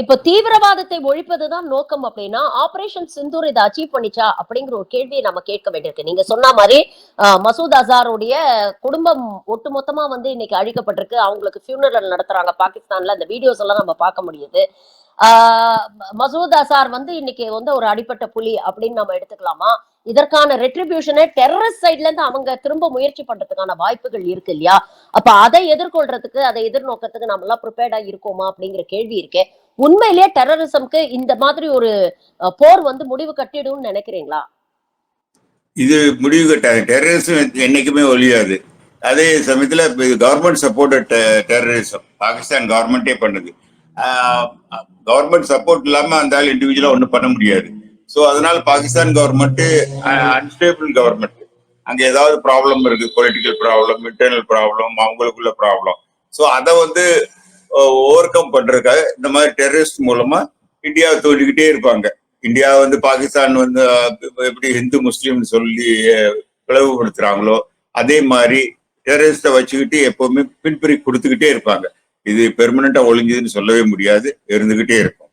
இப்போ தீவிரவாதத்தை ஒழிப்பதுதான் நோக்கம் அப்படின்னா, ஆபரேஷன் சிந்தூர் இத அச்சீவ் பண்ணிச்சா? அப்படிங்கிற ஒரு கேள்விய நம்ம கேட்க வேண்டியிருக்கு. நீங்க சொன்ன மாரி மசூத் அசாருடைய குடும்பம் ஒட்டுமொத்தமா வந்து இன்னைக்கு அழிக்கப்பட்டிருக்கு. அவங்களுக்கு ஃபியூனரல் நடத்துறாங்க பாகிஸ்தான்ல. அந்த வீடியோஸ் எல்லாம் நம்ம பார்க்க முடியுது. ஆ மசூத் அசார் வந்து இன்னைக்கு வந்து ஒரு அடிப்பட்ட புலி அப்படின்னு நம்ம எடுத்துக்கலாமா? இதற்கான ரெட்ரிபியூஷன டெரரிஸ்ட் சைட்ல இருந்து அவங்க திரும்ப முயற்சி பண்றதுக்கான வாய்ப்புகள் இருக்கு இல்லையா? அப்ப அதை எதிர்கொள்றதுக்கு, அதை எதிர்நோக்கத்துக்கு நம்மலாம் பிரிப்பேர்டா இருக்கோமா? அப்படிங்கிற கேள்வி இருக்கே. உண்மையிலேயே டெரரிசம்க்கு இந்த மாதிரி ஒரு போர் வந்து முடிவு கட்டிடும்னு நினைக்கிறீங்களா? இது முடிவு கட்டாது. டெரரிசம் என்னைக்குமே ஒழியாது. அதே சமயத்துல கவர்மெண்ட் சப்போர்ட் டெரரிசம் பாகிஸ்தான் கவர்மெண்டே பண்ணுது. கவர்மெண்ட் சப்போர்ட் இல்லாம அந்த ஆள் இண்டிவிஜுவலா ஒன்றும் பண்ண முடியாது. ஸோ அதனால பாகிஸ்தான் கவர்மெண்ட் அன்ஸ்டேபிள் கவர்மெண்ட். அங்க ஏதாவது ப்ராப்ளம் இருக்கு, பொலிட்டிக்கல் ப்ராப்ளம், இன்டர்னல் ப்ராப்ளம், அவங்களுக்குள்ள ப்ராப்ளம். ஸோ அதை வந்து ஓவர் கம் பண்றதுக்காக இந்த மாதிரி டெரரிஸ்ட் மூலமா இந்தியாவை தோண்டிக்கிட்டே இருப்பாங்க. இந்தியா வந்து பாகிஸ்தான் வந்து எப்படி இந்து முஸ்லீம்னு சொல்லி பிளவுபடுத்துறாங்களோ அதே மாதிரி டெரரிஸ்ட வச்சுக்கிட்டு எப்பவுமே பின்பற்றி கொடுத்துக்கிட்டே இருப்பாங்க. இது பெர்மனண்டா ஒழிஞ்சதுன்னு சொல்லவே முடியாது, இருந்துகிட்டே இருக்கும்.